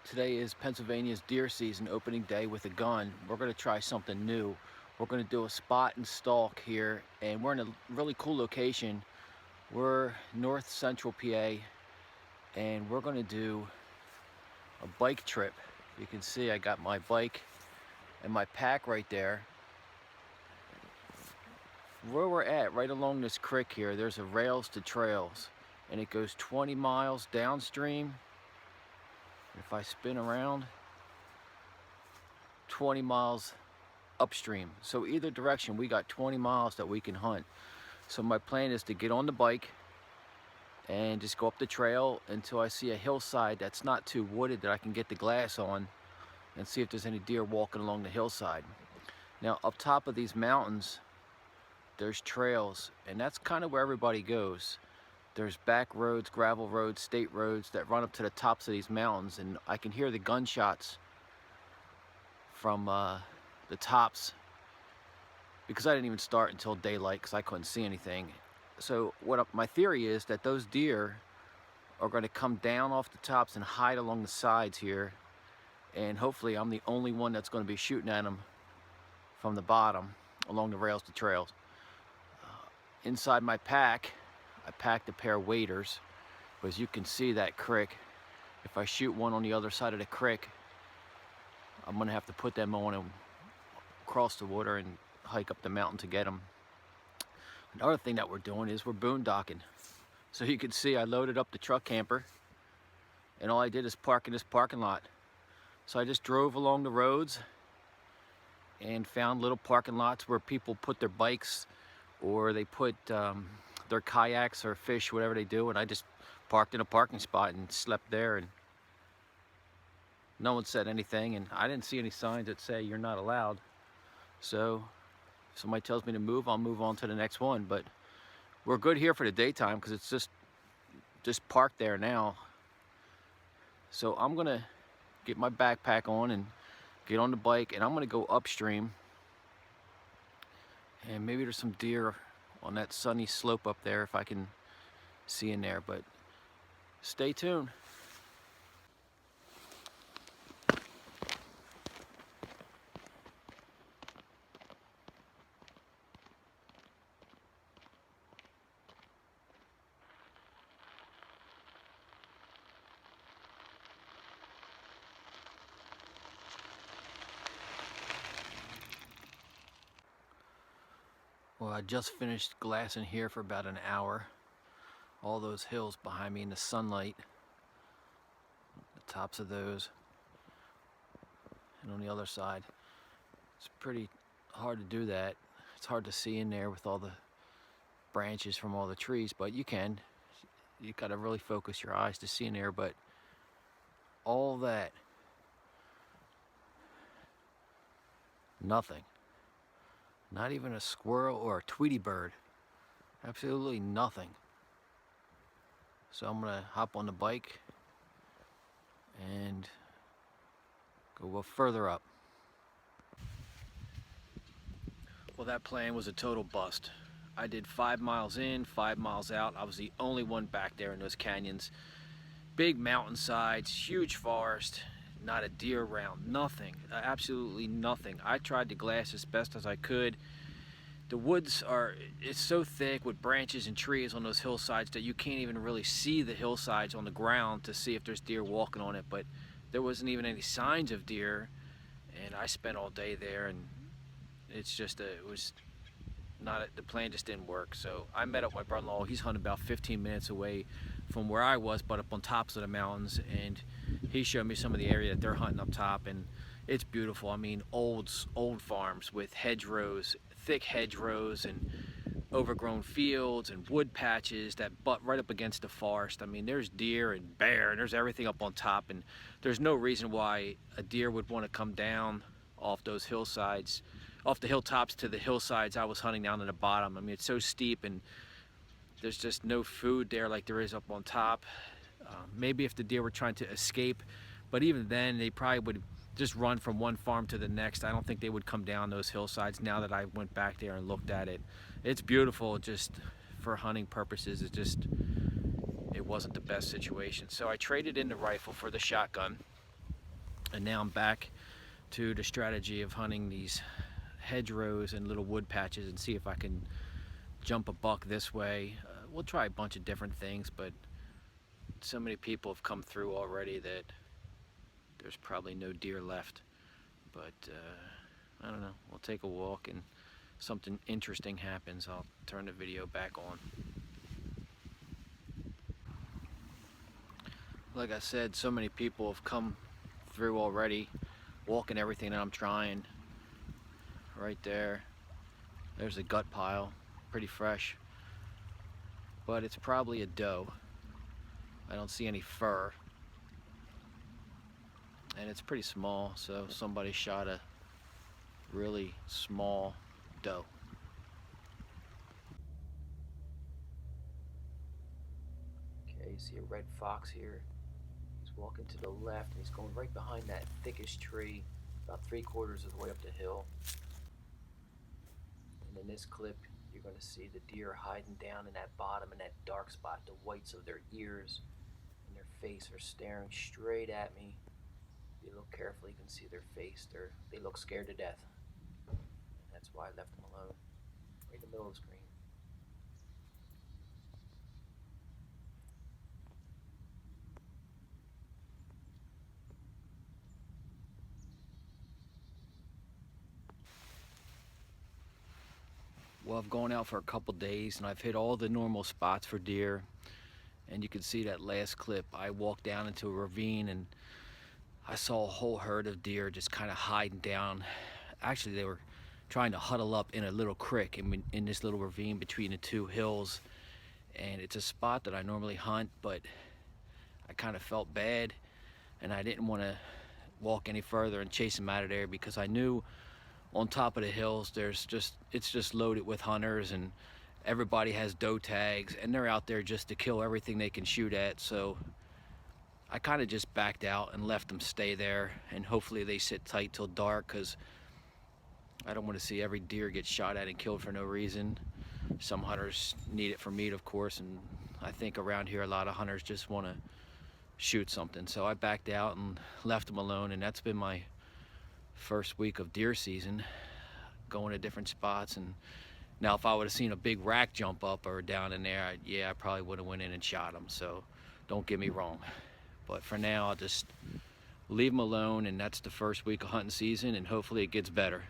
Today is Pennsylvania's deer season opening day with a gun. We're going to try something new. We're going to do a spot and stalk here, and we're in a really cool location. We're north central PA, and we're going to do a bike trip. You can see I got my bike and my pack right there. Where we're at, right along this creek here, there's a rails to trails, and it goes 20 miles downstream. If I spin around, 20 miles upstream. So either direction, we got 20 miles that we can hunt. So my plan is to get on the bike and just go up the trail until I see a hillside that's not too wooded that I can get the glass on and see if there's any deer walking along the hillside. Now up top of these mountains, there's trails, and that's kind of where everybody goes. There's back roads, gravel roads, state roads that run up to the tops of these mountains, and I can hear the gunshots from the tops because I didn't even start until daylight because I couldn't see anything. So my theory is that those deer are going to come down off the tops and hide along the sides here, and hopefully I'm the only one that's going to be shooting at them from the bottom along the rails to trails. Inside my pack, I packed a pair of waders, but as you can see that creek, if I shoot one on the other side of the creek, I'm going to have to put them on and cross the water and hike up the mountain to get them. Another thing that we're doing is we're boondocking. So you can see I loaded up the truck camper, and all I did is park in this parking lot. So I just drove along the roads and found little parking lots where people put their bikes, or they put their kayaks or fish, whatever they do, and I just parked in a parking spot and slept there, and no one said anything, and I didn't see any signs that say you're not allowed. So if somebody tells me to move, I'll move on to the next one. But we're good here for the daytime because it's just parked there now. So I'm gonna get my backpack on and get on the bike, and I'm gonna go upstream, and maybe there's some deer on that sunny slope up there if I can see in there, but stay tuned. Well, I just finished glassing here for about an hour. All those hills behind me in the sunlight, the tops of those, and on the other side. It's pretty hard to do that. It's hard to see in there with all the branches from all the trees, but you can. You gotta really focus your eyes to see in there, but all that, nothing. Not even a squirrel or a Tweety bird. Absolutely nothing. So I'm gonna hop on the bike and go a little further up. Well, that plan was a total bust. I did 5 miles in, 5 miles out. I was the only one back there in those canyons. Big mountainsides, huge forest, not a deer around, nothing, absolutely nothing. I tried to glass as best as I could. The woods it's so thick with branches and trees on those hillsides that you can't even really see the hillsides on the ground to see if there's deer walking on it, but there wasn't even any signs of deer, and I spent all day there, and it's just, the plan just didn't work. So I met up with my brother-in-law. He's hunting about 15 minutes away from where I was, but up on tops of the mountains, and he showed me some of the area that they're hunting up top, and it's beautiful. I mean, old farms with hedgerows, thick hedgerows, and overgrown fields and wood patches that butt right up against the forest. I mean, there's deer and bear, and there's everything up on top, and there's no reason why a deer would want to come down off those hillsides, off the hilltops to the hillsides I was hunting down at the bottom. I mean, it's so steep, and there's just no food there like there is up on top. Maybe if the deer were trying to escape, but even then they probably would just run from one farm to the next. I don't think they would come down those hillsides now that I went back there and looked at it. It's beautiful, just for hunting purposes. It wasn't the best situation. So I traded in the rifle for the shotgun, And now I'm back to the strategy of hunting these hedgerows and little wood patches and see if I can jump a buck this way. We'll try a bunch of different things, but so many people have come through already that there's probably no deer left. But I don't know, we'll take a walk, and something interesting happens, I'll turn the video back on. Like I said, so many people have come through already, walking everything that I'm trying. Right there, there's a gut pile, pretty fresh, but it's probably a doe. I don't see any fur, and it's pretty small, so somebody shot a really small doe. Okay, you see a red fox here. He's walking to the left, and he's going right behind that thickest tree, about 3/4 of the way up the hill. And in this clip, you're going to see the deer hiding down in that bottom, in that dark spot. The whites of their ears and their face are staring straight at me. If you look carefully, you can see their face. They look scared to death. And that's why I left them alone, right in the middle of the screen. Well, I've gone out for a couple days, and I've hit all the normal spots for deer. And you can see that last clip, I walked down into a ravine and I saw a whole herd of deer just kind of hiding down. Actually, they were trying to huddle up in a little creek in this little ravine between the two hills. And it's a spot that I normally hunt, but I kind of felt bad, and I didn't want to walk any further and chase them out of there, because I knew on top of the hills it's just loaded with hunters, and everybody has doe tags, and they're out there just to kill everything they can shoot at. So I kind of just backed out and left them stay there, and hopefully they sit tight till dark, because I don't want to see every deer get shot at and killed for no reason. Some hunters need it for meat, of course, and I think around here a lot of hunters just want to shoot something. So I backed out and left them alone, and that's been my first week of deer season, going to different spots. And now if I would have seen a big rack jump up or down in there, I probably would have went in and shot them. So don't get me wrong, but for now I'll just leave them alone, and that's the first week of hunting season, and hopefully it gets better.